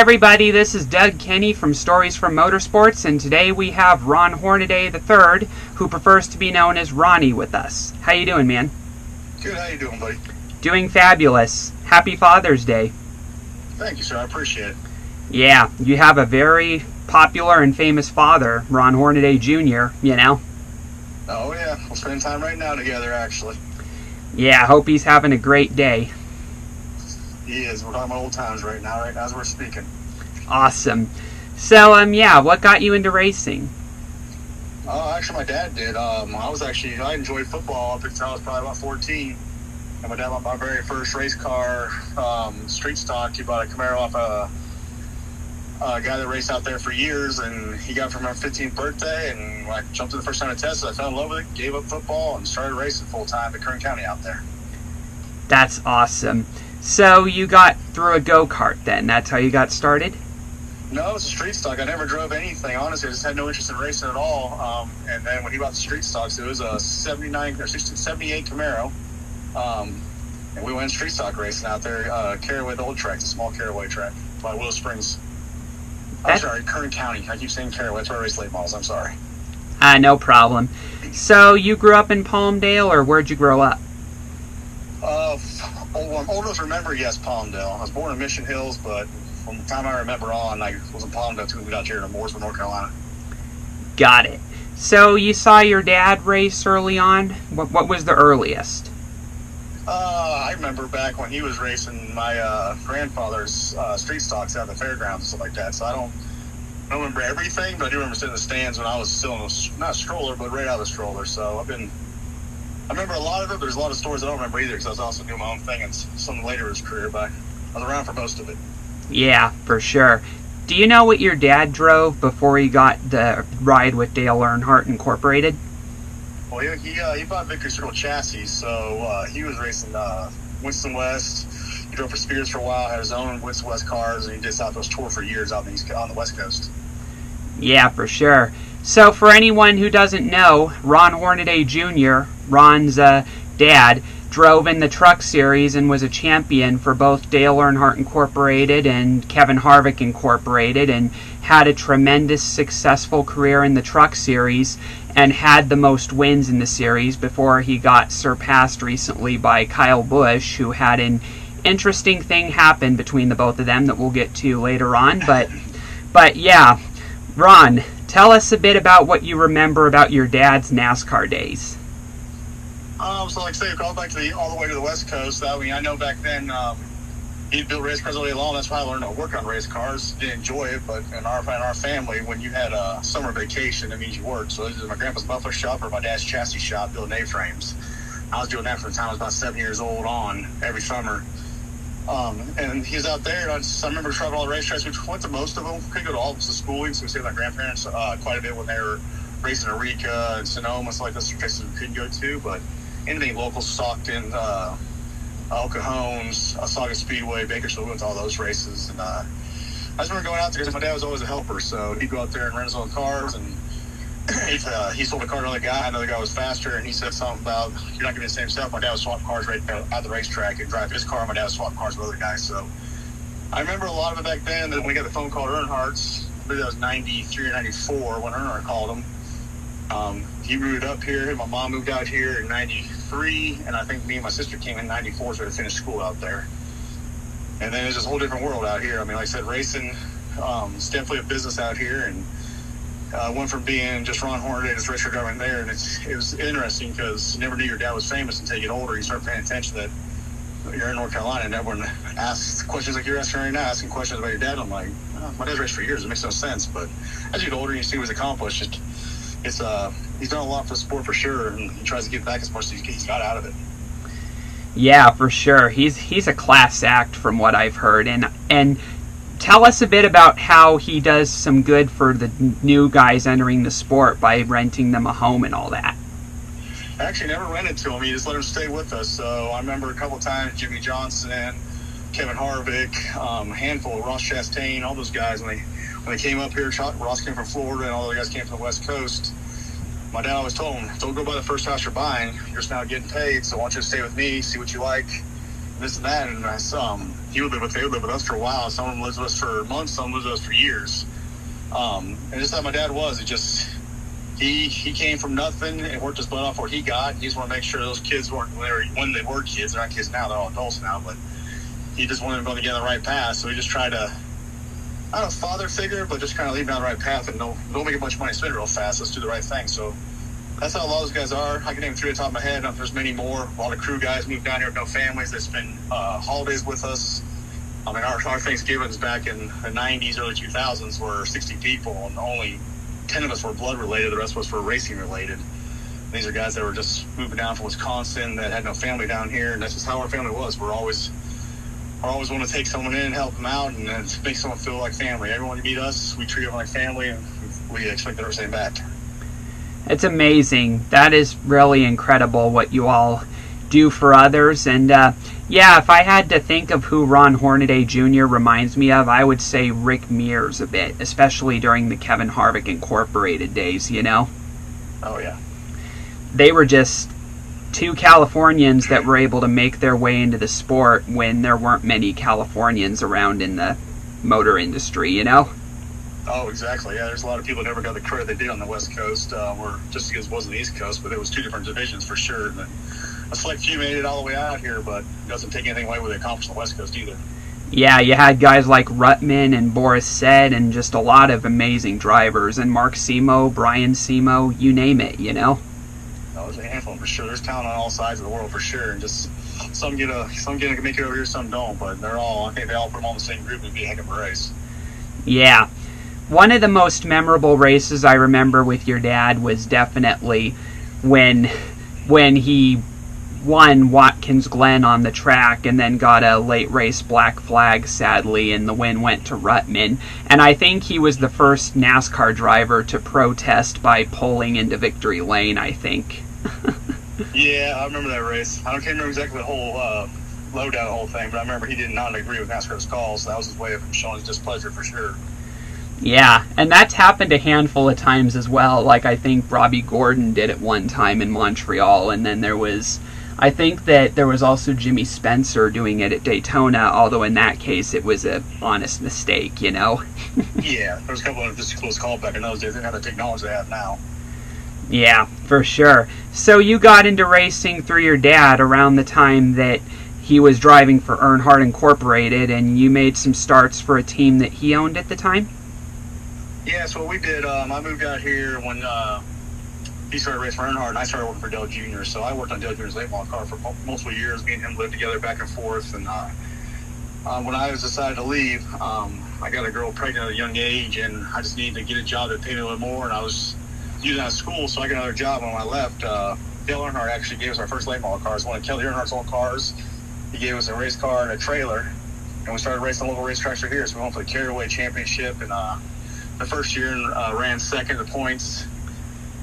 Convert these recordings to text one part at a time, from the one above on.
everybody, this is Doug Kenny from Stories from Motorsports, and today we have Ron Hornaday III, who prefers to be known as Ronnie, with us. How you doing, man? Good, how you doing, buddy? Doing fabulous. Happy Father's Day. Thank you, sir, I appreciate it. Yeah, you have a very popular and famous father, Ron Hornaday Junior, you know? Oh yeah, we'll spend time right now together, actually. Yeah, I hope he's having a great day. He is. We're talking about old times right now as we're speaking. Awesome. So, yeah, what got you into racing? Actually, my dad did. I enjoyed football up until I was probably about 14. And my dad bought my very first race car, street stock. He bought a Camaro off a guy that raced out there for years, and he got it for my 15th birthday. And when I jumped in the first time I tested, I fell in love with it, gave up football, and started racing full time at Kern County out there. That's awesome. So you got through a go-kart then? That's how you got started? No, it was a street stock. I never drove anything, honestly. I just had no interest in racing at all. And then when he bought the street stocks, it was a 78 Camaro. And we went street stock racing out there, Caraway, the old track, the small Caraway track by Willow Springs. I'm sorry, Kern County. I keep saying Caraway. That's where I race late models. I'm sorry. No problem. So you grew up in Palmdale, or where'd you grow up? I'm old enough to remember, yes, Palmdale. I was born in Mission Hills, but from the time I remember on, I was in Palmdale until we moved out here to Mooresville, North Carolina. Got it. So you saw your dad race early on? What was the earliest? I remember back when he was racing my grandfather's street stocks out at the fairgrounds and stuff like that. So I don't remember everything, but I do remember sitting in the stands when I was still in not a stroller, but right out of the stroller. So I remember a lot of it. There's a lot of stories I don't remember either because I was also doing my own thing and some later in his career, but I was around for most of it. Yeah, for sure. Do you know what your dad drove before he got the ride with Dale Earnhardt Incorporated? Well, he bought Victory Circle chassis, so he was racing Winston West. He drove for Spears for a while, had his own Winston West cars, and he did Southwest Tour for years out on the West Coast. Yeah, for sure. So for anyone who doesn't know, Ron Hornaday Jr., Ron's dad, drove in the Truck Series and was a champion for both Dale Earnhardt Incorporated and Kevin Harvick Incorporated, and had a tremendous successful career in the Truck Series and had the most wins in the series before he got surpassed recently by Kyle Busch, who had an interesting thing happen between the both of them that we'll get to later on. But yeah, Ron, tell us a bit about what you remember about your dad's NASCAR days. So like I say, all the way to the West Coast. I know back then he built race cars all day long. That's why I learned to work on race cars. Didn't enjoy it, but in our family, when you had a summer vacation, that means you worked. So this is my grandpa's muffler shop or my dad's chassis shop building A-frames. I was doing that from the time I was about 7 years old on every summer. And he was out there. And I remember traveling all the racetracks. We went to most of them. Couldn't go to all of the schooling, so we stayed with my grandparents quite a bit when they were racing Eureka and Sonoma, stuff like those places we couldn't go to. But anything local, Stockton, El Cajon, Sauga Speedway, Bakersfield, we went to all those races. And I just remember going out there because my dad was always a helper, so he'd go out there and rent his own cars. And he sold a car to another guy was faster, and he said something about, you're not going to do the same stuff. My dad would swap cars right at the racetrack and drive his car. My dad would swap cars with other guys. So I remember a lot of it back then. That when we got the phone call to Earnhardt's, I believe that was 93 or 94 when Earnhardt called him. He rooted up here. My mom moved out here in 93, and I think me and my sister came in 94, so we finished school out there. And then it's just a whole different world out here. I mean, like I said, racing, it's definitely a business out here, and went from being just Ron Hornaday, just race car driving there, and it was interesting because you never knew your dad was famous until you get older. You start paying attention that you're in North Carolina, and everyone asks questions like you're asking right now, asking questions about your dad. I'm like, oh, my dad's raced for years. It makes no sense. But as you get older, and you see what he's accomplished. He's done a lot for the sport for sure, and he tries to give back as much as he's got out of it. Yeah, for sure. He's a class act from what I've heard, and tell us a bit about how he does some good for the new guys entering the sport by renting them a home and all that. I actually never rented to him. He just let him stay with us. So I remember a couple of times Jimmy Johnson, Kevin Harvick, a handful of Ross Chastain, all those guys when they came up here. Ross came from Florida, and all the guys came from the West Coast. My dad always told him, don't go by the first house you're buying. You're just now getting paid, so I want you to stay with me, see what you like. this and that. And they would live with us for a while. Some of them lived with us for months, some lived with us for years. And just how my dad was, he came from nothing and worked his butt off what he got. He just wanted to make sure those kids weren't, when they were kids, they're not kids now, they're all adults now, but he just wanted them to go together the right path. So he just tried to, I don't know, father figure, but just kind of lead down the right path and don't make a bunch of money, spend it real fast. Let's do the right thing. So that's how a lot of those guys are. I can name 3 off the top of my head. There's many more. A lot of crew guys moved down here with no families. They spend holidays with us. I mean, our Thanksgivings back in the 90s, early 2000s were 60 people, and only 10 of us were blood related. The rest of us were racing related. And these are guys that were just moving down from Wisconsin that had no family down here, and that's just how our family was. We're always want to take someone in and help them out and make someone feel like family. Everyone you meet us, we treat them like family, and we expect the same back. It's amazing. That is really incredible what you all do for others. And yeah, if I had to think of who Ron Hornaday Jr. reminds me of, I would say Rick Mears a bit, especially during the Kevin Harvick Incorporated days, you know? Oh, yeah. They were just 2 Californians that were able to make their way into the sport when there weren't many Californians around in the motor industry, you know? Oh, exactly. Yeah, there's a lot of people who never got the credit they did on the West Coast, or just because it wasn't the East Coast, but it was 2 different divisions for sure. And a select few made it all the way out here, but it doesn't take anything away what they accomplished on the West Coast either. Yeah, you had guys like Ruttman and Boris Said and just a lot of amazing drivers, and Mark Simo, Brian Simo, you name it, you know? No, there's a handful for sure. There's talent on all sides of the world for sure, and just some get to make it over here, some don't, but I think they all put them all in the same group and be a heck of a race. Yeah. One of the most memorable races I remember with your dad was definitely when he won Watkins Glen on the track and then got a late race black flag, sadly, and the win went to Ruttman. And I think he was the first NASCAR driver to protest by pulling into victory lane, I think. Yeah, I remember that race. I can't remember exactly the whole lowdown, the whole thing, but I remember he did not agree with NASCAR's calls. That was his way of showing his displeasure for sure. Yeah, and that's happened a handful of times as well. Like, I think Robbie Gordon did it one time in Montreal, and then I think that there was also Jimmy Spencer doing it at Daytona, although in that case it was an honest mistake, you know? Yeah, there was a couple of just close calls back in those days. They didn't have the technology they have now. Yeah, for sure. So you got into racing through your dad around the time that he was driving for Earnhardt Incorporated, and you made some starts for a team that he owned at the time? Yeah, so what we did, I moved out here when he started racing for Earnhardt, and I started working for Dale Junior. So I worked on Dale Junior's late model car for multiple years. Me and him lived together back and forth. And when I decided to leave, I got a girl pregnant at a young age, and I just needed to get a job that paid me a little more. And I was using out of school, so I got another job. When I left, Dale Earnhardt actually gave us our first late model cars. One of Kelly Earnhardt's old cars. He gave us a race car and a trailer, and we started racing local racetracks right here. So we went for the Carriaway Championship, and the first year ran second in the points.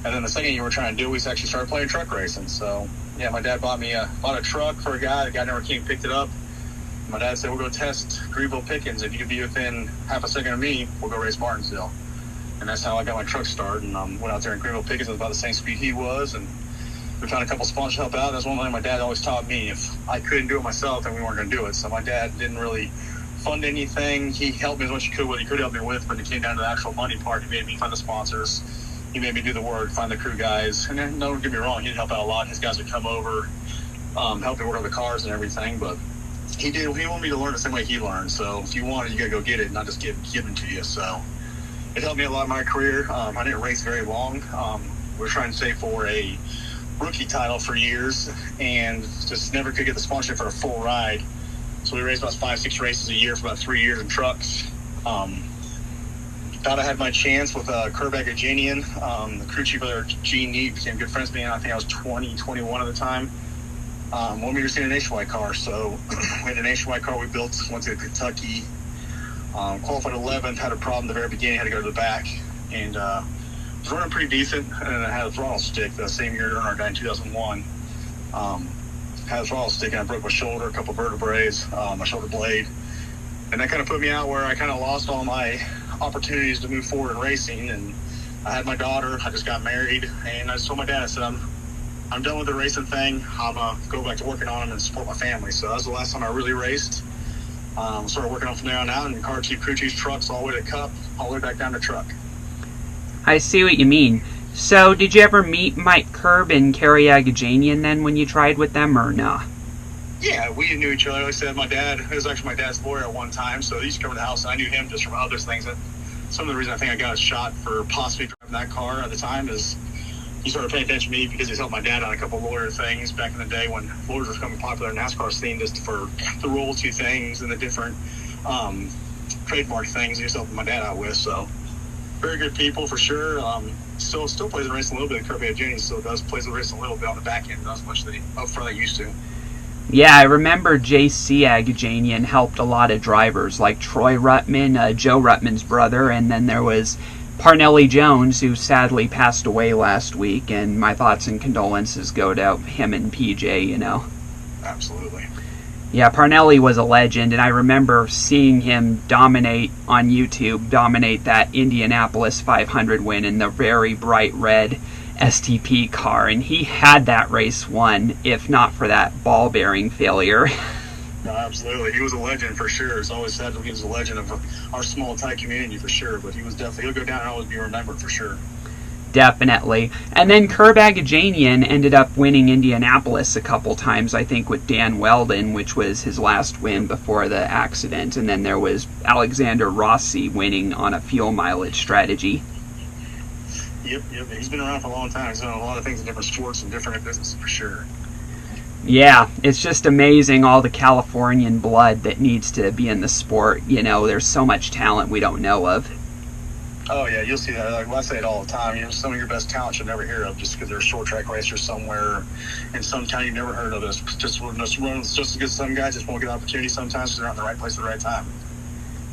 And then the second year we're trying to do, we actually started playing truck racing. So, yeah, my dad bought a truck for a guy. The guy never came and picked it up. My dad said, we'll go test Greenville Pickens. If you could be within half a second of me, we'll go race Martinsville. And that's how I got my truck started. And went out there in Greenville Pickens. I was about the same speed he was. And we found a couple sponsors to help out. That's one thing my dad always taught me. If I couldn't do it myself, then we weren't going to do it. So my dad didn't really fund anything. He helped me as much as he could, what he could help me with, but it came down to the actual money part. He made me find the sponsors. He made me do the work, find the crew guys. And then, don't get me wrong, he'd help out a lot. His guys would come over, help me work on the cars and everything. But he wanted me to learn the same way he learned. So if you want it, you got to go get it, not just given to you. So it helped me a lot in my career. I didn't race very long. We were trying to save for a rookie title for years and just never could get the sponsorship for a full ride. So we raced about 5-6 races a year for about 3 years in trucks. Thought I had my chance with Kerbeck Agenian. The crew chief there, Gene Neat, became good friends with me. And I think I was 20, 21 at the time. Wanted me to see a nationwide car. So we had a nationwide car we built, went to Kentucky. Qualified 11th, had a problem at the very beginning, had to go to the back. And was running pretty decent. And I had a throttle stick the same year Earnhardt died in 2001. Had a throttle stick and I broke my shoulder, a couple vertebrae, my shoulder blade. And that kind of put me out where I kind of lost all my opportunities to move forward in racing. And I had my daughter, I just got married, and I just told my dad, I said, I'm done with the racing thing. I'm going to go back to working on them and support my family. So that was the last time I really raced. Started working on from there on out, and car chief, crew chief, trucks, all the way to Cup, all the way back down to truck. I see what you mean. So, did you ever meet Mike Curb and Kerry Agajanian then when you tried with them, or no? Yeah, we knew each other. Like I said, my dad, it was actually my dad's lawyer at one time, so he used to come to the house, and I knew him just from other things. And some of the reason I think I got a shot for possibly driving that car at the time is he started paying attention to me because he's helped my dad on a couple of lawyer things back in the day when lawyers were becoming popular in the NASCAR scene, just for the royalty things and the different trademark things he was helping my dad out with. So very good people for sure. Still plays the race a little bit. Kirby Junior still plays the race a little bit on the back end, not as much as they up front they used to. Yeah, I remember J.C. Agajanian helped a lot of drivers like Troy Ruttman, Joe Ruttman's brother, and then there was Parnelli Jones, who sadly passed away last week, and my thoughts and condolences go to him and PJ, you know. Absolutely. Yeah, Parnelli was a legend, and I remember seeing him dominate on YouTube, dominate that Indianapolis 500 win in the very bright red STP car, and he had that race won, if not for that ball bearing failure. No, absolutely. He was a legend for sure. It's always said that he was a legend of our small, tight community for sure, but he was definitely, he'll go down and always be remembered for sure. Definitely. And then Curb Agajanian ended up winning Indianapolis a couple times, I think, with Dan Weldon, which was his last win before the accident. And then there was Alexander Rossi winning on a fuel mileage strategy. Yep. He's been around for a long time. He's done a lot of things in different sports and different businesses for sure. Yeah, it's just amazing all the Californian blood that needs to be in the sport. You know, there's so much talent we don't know of. Oh, yeah, you'll see that. Like, I say it all the time. You know, some of your best talent you'll never hear of just because they're a short track racer somewhere in some town you've never heard of. It's just as good as some guys just won't get opportunity sometimes because they're not in the right place at the right time.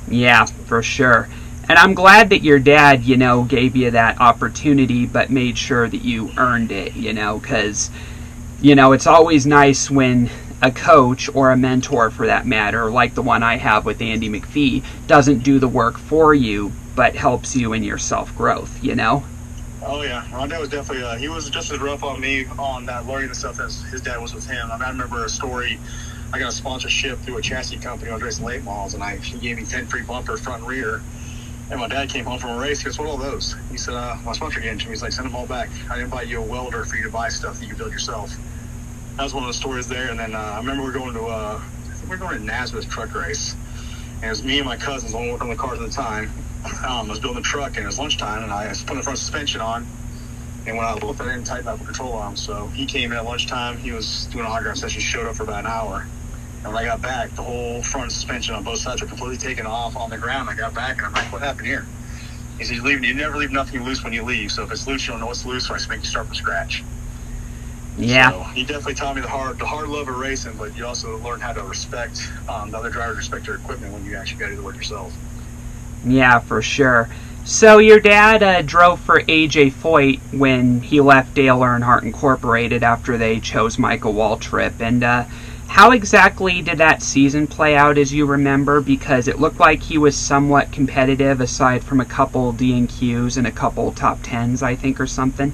Yeah, for sure. And I'm glad that your dad, you know, gave you that opportunity but made sure that you earned it, you know, because, you know, it's always nice when a coach or a mentor, for that matter, like the one I have with Andy McPhee, doesn't do the work for you but helps you in your self-growth, you know? Oh, yeah. My dad was definitely, he was just as rough on me on that learning and stuff as his dad was with him. I remember a story. I got a sponsorship through a chassis company on racing late models, and he gave me 10 free bumpers front and rear. And my dad came home from a race. He goes, "What are all those?" He said, "My sponsor gave them to me." He's like, "Send them all back. I didn't buy you a welder for you to buy stuff that you build yourself." That was one of the stories there. And then I remember we were going to, I think we were going to Nazareth truck race. And it was me and my cousins, only working on the cars at the time. I was building a truck, and it was lunchtime, and I was putting the front suspension on. And when I looked, I didn't tighten up the control arm. So he came in at lunchtime. He was doing an autograph session, showed up for about an hour. And when I got back, the whole front suspension on both sides were completely taken off on the ground. I got back, and I'm like, "What happened here?" He said, "You never leave nothing loose when you leave. So if it's loose, you don't know what's loose, so I just make you start from scratch." Yeah. So he definitely taught me the hard love of racing, but you also learn how to respect the other drivers, respect their equipment when you actually got to do the work yourself. Yeah, for sure. So your dad drove for AJ Foyt when he left Dale Earnhardt Incorporated after they chose Michael Waltrip. And how exactly did that season play out as you remember? Because it looked like he was somewhat competitive aside from a couple D&Qs and a couple top 10s, I think, or something.